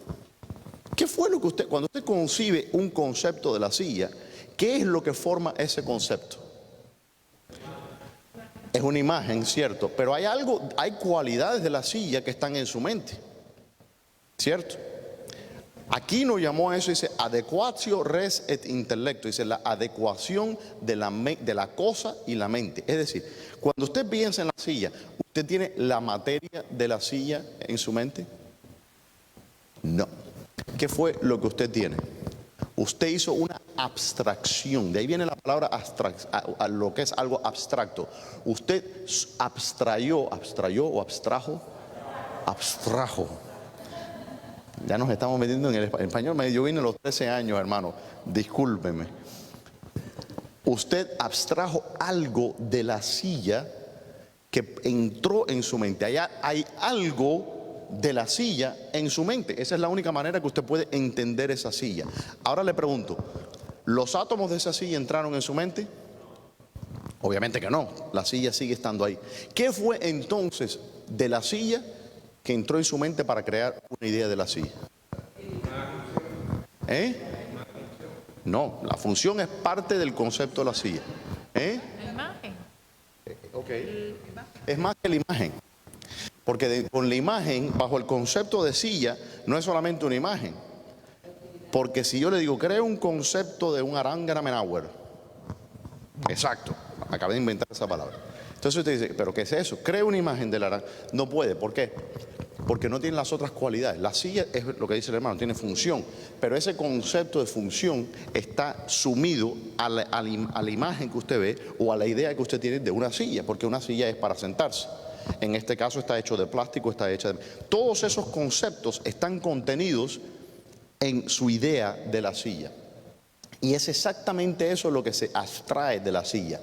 ¿Qué fue lo que usted, cuando usted concibe un concepto de la silla, qué es lo que forma ese concepto? Es una imagen, cierto, pero hay cualidades de la silla que están en su mente, ¿cierto? Aquí nos llamó a eso, dice adequatio res et intellecto, dice la adecuación de la cosa y la mente. Es decir, cuando usted piensa en la silla, ¿usted tiene la materia de la silla en su mente? No. ¿Qué fue lo que usted tiene? Usted hizo una abstracción, de ahí viene la palabra a lo que es algo abstracto. Usted abstrayó o abstrajo. Ya nos estamos metiendo en el español. Yo vine a los 13 años, hermano. Discúlpeme. Usted abstrajo algo de la silla que entró en su mente. Allá hay algo de la silla en su mente. Esa es la única manera que usted puede entender esa silla. Ahora le pregunto, ¿los átomos de esa silla entraron en su mente? Obviamente que no. La silla sigue estando ahí. ¿Qué fue entonces de la silla que entró en su mente para crear una idea de la silla? No, la función es parte del concepto de la silla. La imagen. Es más que la imagen. Porque con la imagen, bajo el concepto de silla, no es solamente una imagen. Porque si yo le digo, creo un concepto de un Arangramenauer. Exacto, acabé de inventar esa palabra. Entonces usted dice, ¿pero qué es eso? Creo una imagen del Arangramenauer. No puede, ¿por qué? Porque no tiene las otras cualidades. La silla es lo que dice el hermano, tiene función. Pero ese concepto de función está sumido a la imagen que usted ve o a la idea que usted tiene de una silla. Porque una silla es para sentarse. En este caso está hecho de plástico, está hecha de... Todos esos conceptos están contenidos en su idea de la silla. Y es exactamente eso lo que se abstrae de la silla.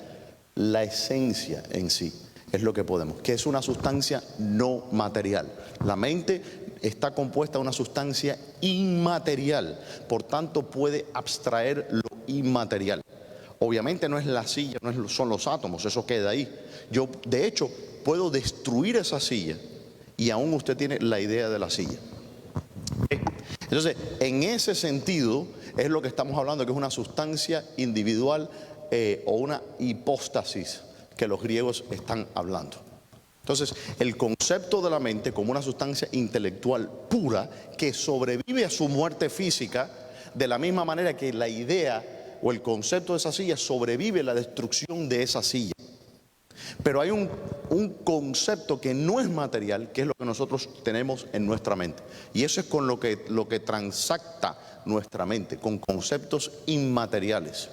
La esencia en sí es lo que podemos, que es una sustancia no material. La mente está compuesta de una sustancia inmaterial, por tanto puede abstraer lo inmaterial. Obviamente no es la silla, son los átomos, eso queda ahí. Yo, de hecho, puedo destruir esa silla y aún usted tiene la idea de la silla. Entonces, en ese sentido es lo que estamos hablando, que es una sustancia individual o una hipóstasis que los griegos están hablando. Entonces, el concepto de la mente como una sustancia intelectual pura que sobrevive a su muerte física, de la misma manera que la idea o el concepto de esa silla sobrevive a la destrucción de esa silla. Pero hay un concepto que no es material, que es lo que nosotros tenemos en nuestra mente. Y eso es con lo que transacta nuestra mente, con conceptos inmateriales.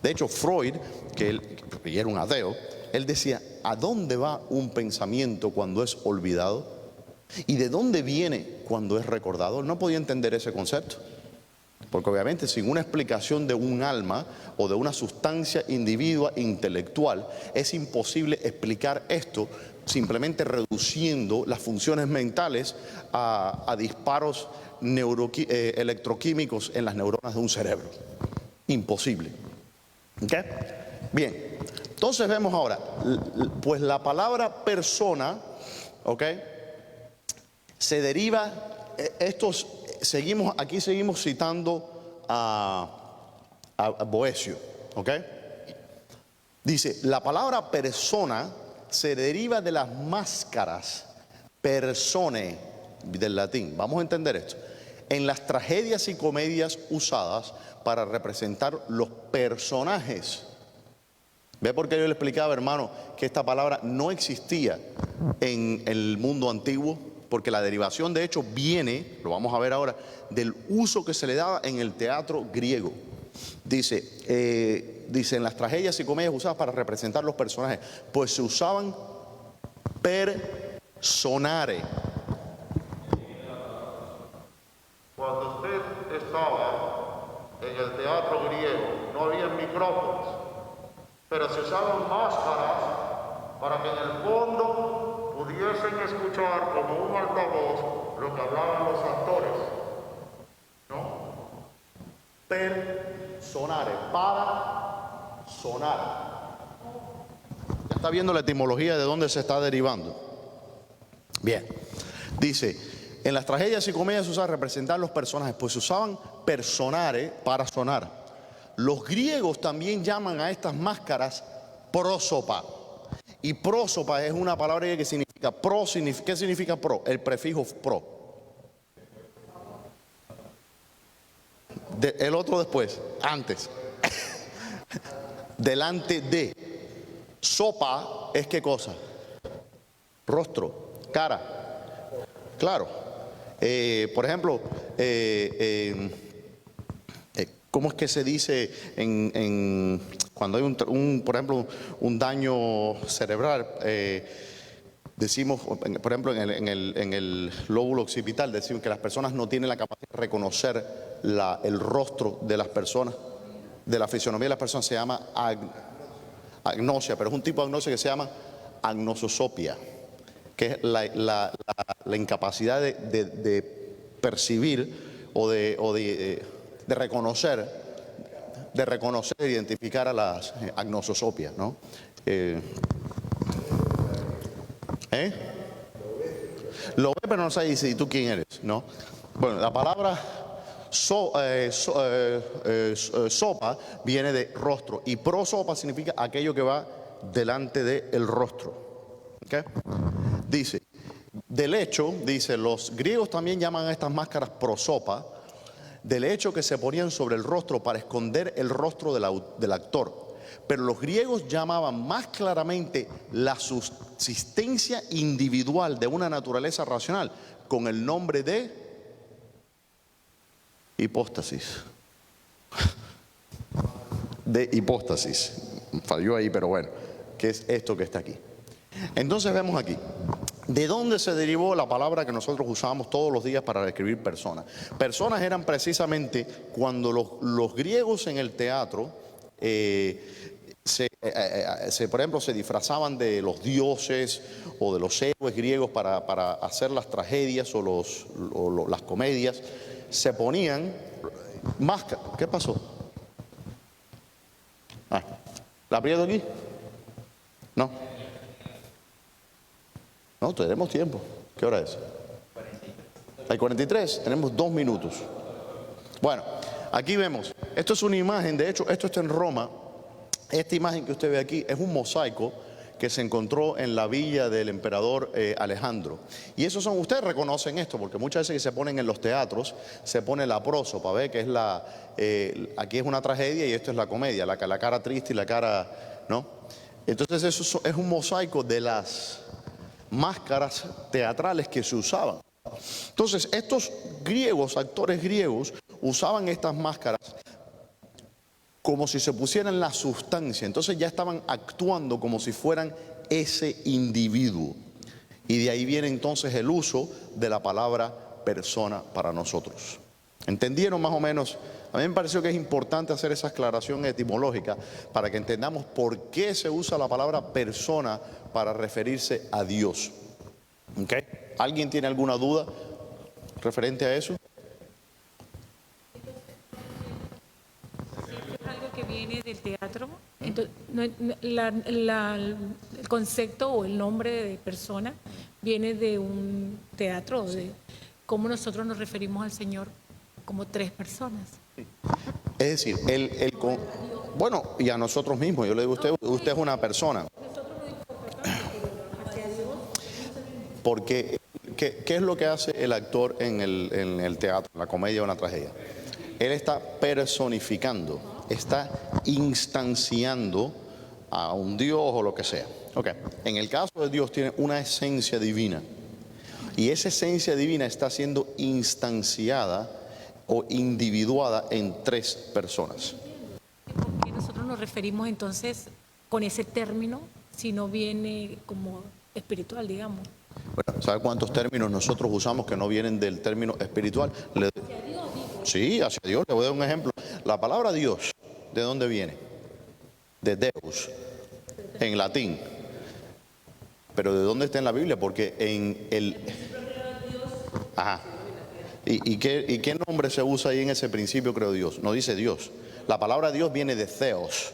De hecho, Freud, que él era un ateo, él decía, ¿a dónde va un pensamiento cuando es olvidado? ¿Y de dónde viene cuando es recordado? Él no podía entender ese concepto. Porque obviamente sin una explicación de un alma o de una sustancia individua intelectual es imposible explicar esto simplemente reduciendo las funciones mentales a disparos electroquímicos en las neuronas de un cerebro. Imposible. ¿Ok? Bien, entonces vemos ahora, pues la palabra persona ¿ok? Se deriva, aquí seguimos citando a Boecio, ¿ok? Dice, la palabra persona se deriva de las máscaras, persone, del latín. Vamos a entender esto. En las tragedias y comedias usadas para representar los personajes. ¿Ve por qué yo le explicaba, hermano, que esta palabra no existía en el mundo antiguo? Porque la derivación, de hecho, viene, lo vamos a ver ahora, del uso que se le daba en el teatro griego. Dice, en las tragedias y comedias usadas para representar los personajes, pues se usaban personare. Cuando usted estaba en el teatro griego, no había micrófonos, pero se usaban máscaras para que en el fondo pudiesen escuchar como un altavoz lo que hablaban los actores, ¿no? Personare, para sonar. Ya está viendo la etimología de dónde se está derivando. Bien, dice, en las tragedias y comedias se usaba representar los personajes, pues se usaban personare para sonar. Los griegos también llaman a estas máscaras prósopa. Y prósopa es una palabra que significa pro. ¿Qué significa pro? El prefijo pro. El otro después, antes. Delante de. Sopa es ¿qué cosa? Rostro, cara. Claro. Por ejemplo, ¿cómo es que se dice cuando hay por ejemplo, un daño cerebral? Decimos, por ejemplo, en el lóbulo occipital, decimos que las personas no tienen la capacidad de reconocer el rostro de las personas, de la fisionomía de las personas. Se llama agnosia, pero es un tipo de agnosia que se llama agnososopia, que es la incapacidad de percibir o de reconocer, identificar a las agnososopias, ¿no? Lo ve, pero no sabe decir tú quién eres, ¿no? Bueno, la palabra sopa viene de rostro, y prosopa significa aquello que va delante del rostro. ¿Okay? Dice, del hecho, dice, los griegos también llaman a estas máscaras prosopa, del hecho que se ponían sobre el rostro para esconder el rostro del actor. Pero los griegos llamaban más claramente la subsistencia individual de una naturaleza racional con el nombre de hipóstasis. De hipóstasis. Falló ahí, pero bueno, ¿qué es esto que está aquí? Entonces vemos aquí, ¿de dónde se derivó la palabra que nosotros usábamos todos los días para describir personas? Personas eran precisamente cuando los griegos en el teatro, por ejemplo, se disfrazaban de los dioses o de los héroes griegos para hacer las tragedias o las comedias. Se ponían máscaras. ¿Qué pasó? ¿La aprieto aquí? No. No, tenemos tiempo. ¿Qué hora es? Hay 43. Tenemos 2 minutos. Bueno, aquí vemos. Esto es una imagen. De hecho, esto está en Roma. Esta imagen que usted ve aquí es un mosaico que se encontró en la villa del emperador Alejandro. Y esos son, ustedes reconocen esto, porque muchas veces que se ponen en los teatros, se pone la prósopa, ¿ve? Que es aquí es una tragedia y esto es la comedia, la cara triste y la cara, ¿no? Entonces eso es un mosaico de las máscaras teatrales que se usaban. Entonces estos griegos, actores griegos, usaban estas máscaras como si se pusieran la sustancia. Entonces ya estaban actuando como si fueran ese individuo. Y de ahí viene entonces el uso de la palabra persona para nosotros. ¿Entendieron más o menos? A mí me pareció que es importante hacer esa aclaración etimológica para que entendamos por qué se usa la palabra persona para referirse a Dios. ¿Okay? ¿Alguien tiene alguna duda referente a eso? Que viene del teatro, entonces, el concepto o el nombre de persona viene de un teatro, de cómo nosotros nos referimos al Señor como tres personas. Es decir, bueno, y a nosotros mismos, yo le digo a usted es una persona. Porque, ¿qué es lo que hace el actor en el teatro, en la comedia o en la tragedia? Él está personificando, está instanciando a un Dios o lo que sea. Okay. En el caso de Dios tiene una esencia divina. Y esa esencia divina está siendo instanciada o individuada en tres personas. ¿Por qué nosotros nos referimos entonces con ese término si no viene como espiritual, digamos? Bueno, ¿sabe cuántos términos nosotros usamos que no vienen del término espiritual? Sí, hacia Dios. Le voy a dar un ejemplo. La palabra Dios, ¿de dónde viene? De Deus, en latín. Pero ¿de dónde está en la Biblia? Porque en el... Ajá. ¿Y qué nombre se usa ahí en ese principio creó Dios? No dice Dios. La palabra Dios viene de Theos.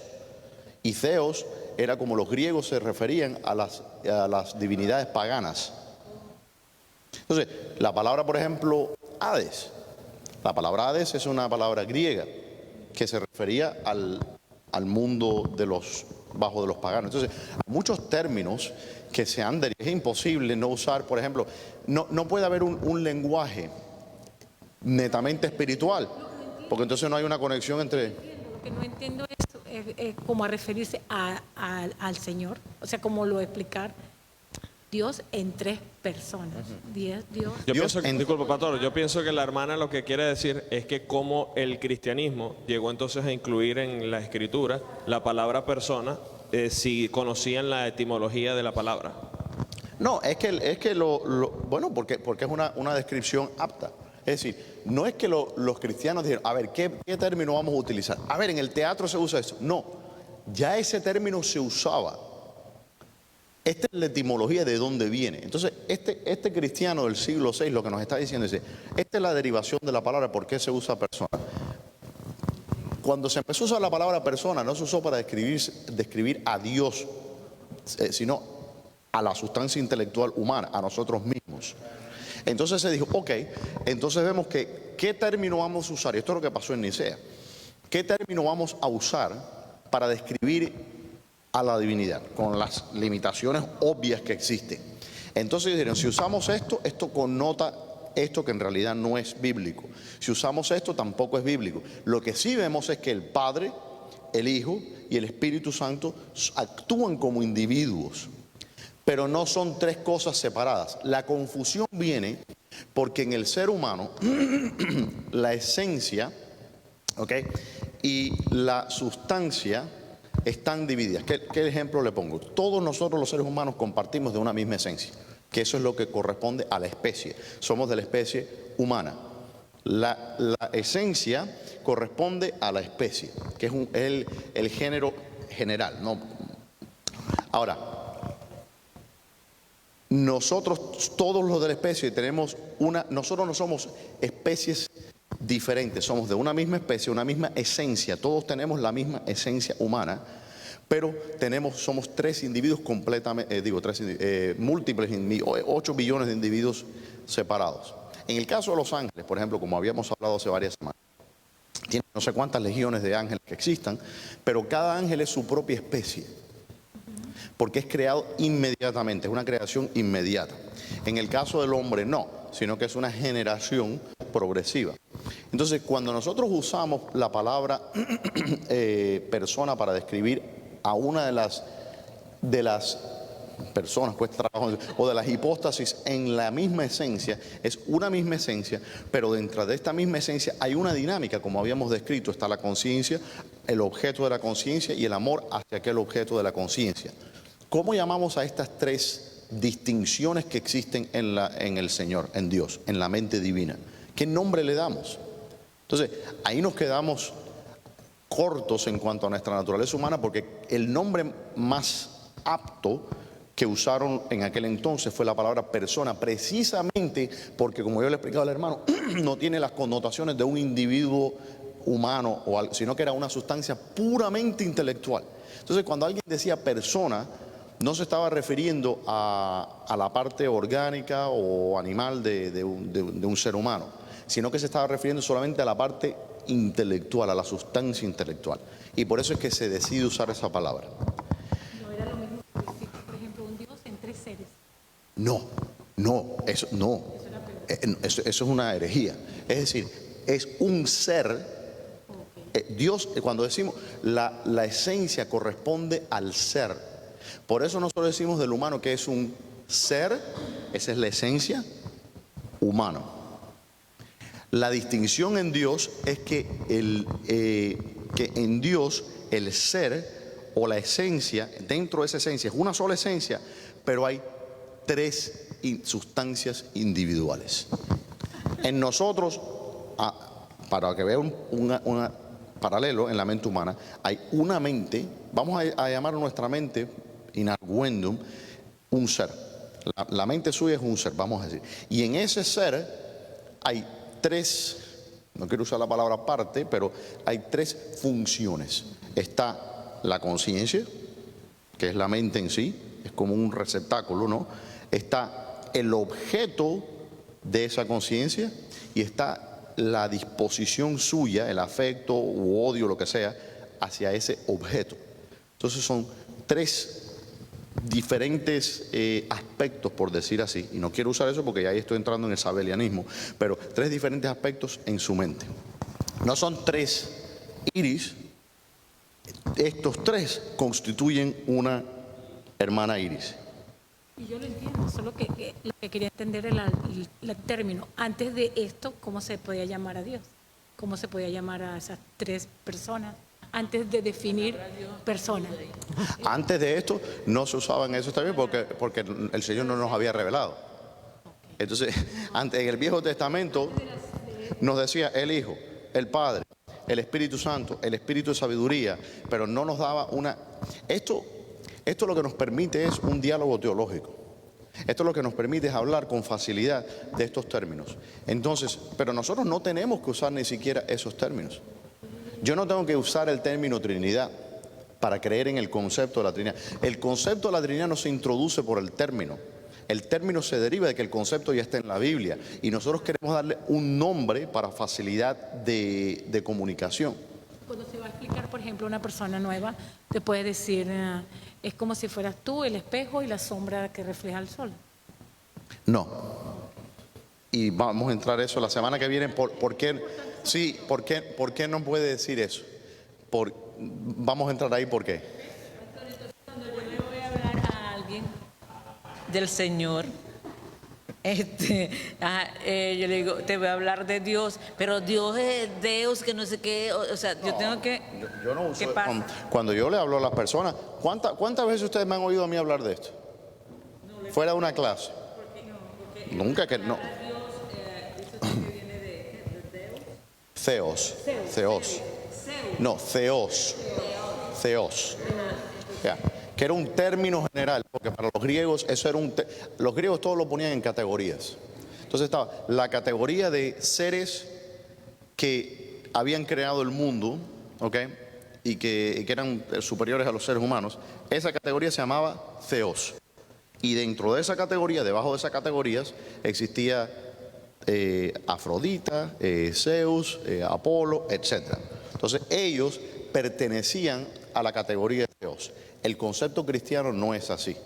Y Theos era como los griegos se referían a las divinidades paganas. Entonces, la palabra, por ejemplo, Hades. La palabra Hades es una palabra griega que se refería al mundo bajo de los paganos. Entonces, hay muchos términos que se han derivado. Es imposible no usar, por ejemplo, no puede haber un lenguaje netamente espiritual, porque entonces no hay una conexión entre... Lo que no entiendo es como a referirse al Señor, o sea, como lo explicar Dios en tres personas. Dios. Yo pienso que, disculpa, pastor, yo pienso que la hermana lo que quiere decir es que como el cristianismo llegó entonces a incluir en la escritura la palabra persona, si conocían la etimología de la palabra. No, es que bueno, porque es una descripción apta. Es decir, no es que los cristianos dijeron, a ver, ¿qué término vamos a utilizar? A ver, en el teatro se usa eso. No, ya ese término se usaba. Esta es la etimología de dónde viene. Entonces, este cristiano del siglo VI lo que nos está diciendo es, esta es la derivación de la palabra, ¿por qué se usa persona? Cuando se empezó a usar la palabra persona, no se usó para describir a Dios, sino a la sustancia intelectual humana, a nosotros mismos. Entonces se dijo, ok, entonces vemos que, ¿qué término vamos a usar? Y esto es lo que pasó en Nicea. ¿Qué término vamos a usar para describir a la divinidad? Con las limitaciones obvias que existen. Entonces dijeron, si usamos esto connota esto que en realidad no es bíblico. Si usamos esto, tampoco es bíblico. Lo que sí vemos es que el Padre, el Hijo y el Espíritu Santo actúan como individuos, pero no son tres cosas separadas. La confusión viene porque en el ser humano la esencia, ¿ok?, y la sustancia están divididas. ¿Qué ejemplo le pongo? Todos nosotros los seres humanos compartimos de una misma esencia, que eso es lo que corresponde a la especie. Somos de la especie humana. La esencia corresponde a la especie, que es el género general, ¿no? Ahora, nosotros, todos los de la especie, nosotros no somos especies diferentes, somos de una misma especie, una misma esencia, todos tenemos la misma esencia humana, pero somos tres individuos completamente, múltiples, 8 billones de individuos separados. En el caso de los ángeles, por ejemplo, como habíamos hablado hace varias semanas, tiene no sé cuántas legiones de ángeles que existan, pero cada ángel es su propia especie, porque es creado inmediatamente, es una creación inmediata. En el caso del hombre no, sino que es una generación progresiva. Entonces, cuando nosotros usamos la palabra persona para describir a una de las personas, pues, o de las hipóstasis en la misma esencia, es una misma esencia, pero dentro de esta misma esencia hay una dinámica, como habíamos descrito, está la conciencia, el objeto de la conciencia y el amor hacia aquel objeto de la conciencia. ¿Cómo llamamos a estas tres distinciones que existen en el Señor, en Dios, en la mente divina? ¿Qué nombre le damos? Entonces, ahí nos quedamos cortos en cuanto a nuestra naturaleza humana, porque el nombre más apto que usaron en aquel entonces fue la palabra persona, precisamente porque, como yo le explicaba al hermano, no tiene las connotaciones de un individuo humano, sino que era una sustancia puramente intelectual. Entonces, cuando alguien decía persona, no se estaba refiriendo a la parte orgánica o animal de un ser humano, sino que se estaba refiriendo solamente a la parte intelectual, a la sustancia intelectual. Y por eso es que se decide usar esa palabra. No era lo mismo que decir, por ejemplo, un Dios en tres seres. No, eso no. Eso es una herejía. Es decir, es un ser. Dios, cuando decimos la esencia corresponde al ser. Por eso nosotros decimos del humano que es un ser, esa es la esencia, humano. La distinción en Dios es que en Dios el ser o la esencia, dentro de esa esencia, es una sola esencia, pero hay tres sustancias individuales. En nosotros, para que vean un paralelo en la mente humana, hay una mente, vamos a llamar nuestra mente, in arguendum, un ser. La mente suya es un ser, vamos a decir. Y en ese ser hay tres, no quiero usar la palabra parte, pero hay tres funciones. Está la conciencia, que es la mente en sí, es como un receptáculo, ¿no? Está el objeto de esa conciencia y está la disposición suya, el afecto u odio, lo que sea, hacia ese objeto. Entonces son tres diferentes aspectos, por decir así, y no quiero usar eso porque ya ahí estoy entrando en el sabelianismo, pero tres diferentes aspectos en su mente. No son tres iris, estos tres constituyen una hermana iris. Y yo lo entiendo, solo que lo que quería entender era el término. Antes de esto, ¿cómo se podía llamar a Dios? ¿Cómo se podía llamar a esas tres personas? Antes de definir persona. Antes de esto no se usaban esos términos porque el Señor no nos había revelado. Entonces, antes, en el Viejo Testamento nos decía el Hijo, el Padre, el Espíritu Santo, el Espíritu de sabiduría, pero no nos daba una... Esto lo que nos permite es un diálogo teológico. Esto lo que nos permite es hablar con facilidad de estos términos. Entonces, pero nosotros no tenemos que usar ni siquiera esos términos. Yo no tengo que usar el término Trinidad para creer en el concepto de la Trinidad. El concepto de la Trinidad no se introduce por el término. El término se deriva de que el concepto ya está en la Biblia y nosotros queremos darle un nombre para facilidad de comunicación. Cuando se va a explicar, por ejemplo, una persona nueva, te puede decir, es como si fueras tú, el espejo y la sombra que refleja el sol. No. Y vamos a entrar eso la semana que viene. ¿Por qué? Sí, ¿por qué no puede decir eso? Vamos a entrar ahí, ¿por qué? Cuando yo le voy a hablar a alguien del Señor, yo le digo, te voy a hablar de Dios, pero Dios es Dios, que no sé qué, o sea, yo tengo que... Yo no uso. ¿Qué pasa? Cuando yo le hablo a las personas, ¿cuántas veces ustedes me han oído a mí hablar de esto? Fuera de una clase. Nunca que no. Theos. No, Theos. Ya. Que era un término general, porque para los griegos eso era los griegos todos lo ponían en categorías. Entonces estaba la categoría de seres que habían creado el mundo, ¿ok? Y que eran superiores a los seres humanos. Esa categoría se llamaba Theos. Y dentro de esa categoría, debajo de esas categorías, existía Afrodita, Zeus, Apolo, etc. Entonces ellos pertenecían a la categoría de Theos. El concepto cristiano no es así.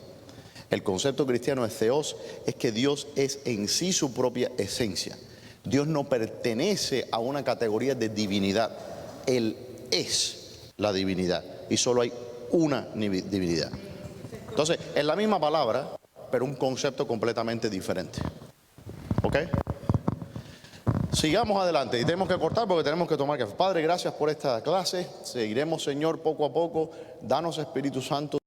El concepto cristiano de Theos es que Dios es en sí su propia esencia. Dios no pertenece a una categoría de divinidad. Él es la divinidad y solo hay una divinidad. Entonces, es la misma palabra, pero un concepto completamente diferente. ¿Ok? Sigamos adelante y tenemos que cortar porque tenemos que tomar café. Padre, gracias por esta clase. Seguiremos, Señor, poco a poco. Danos, Espíritu Santo.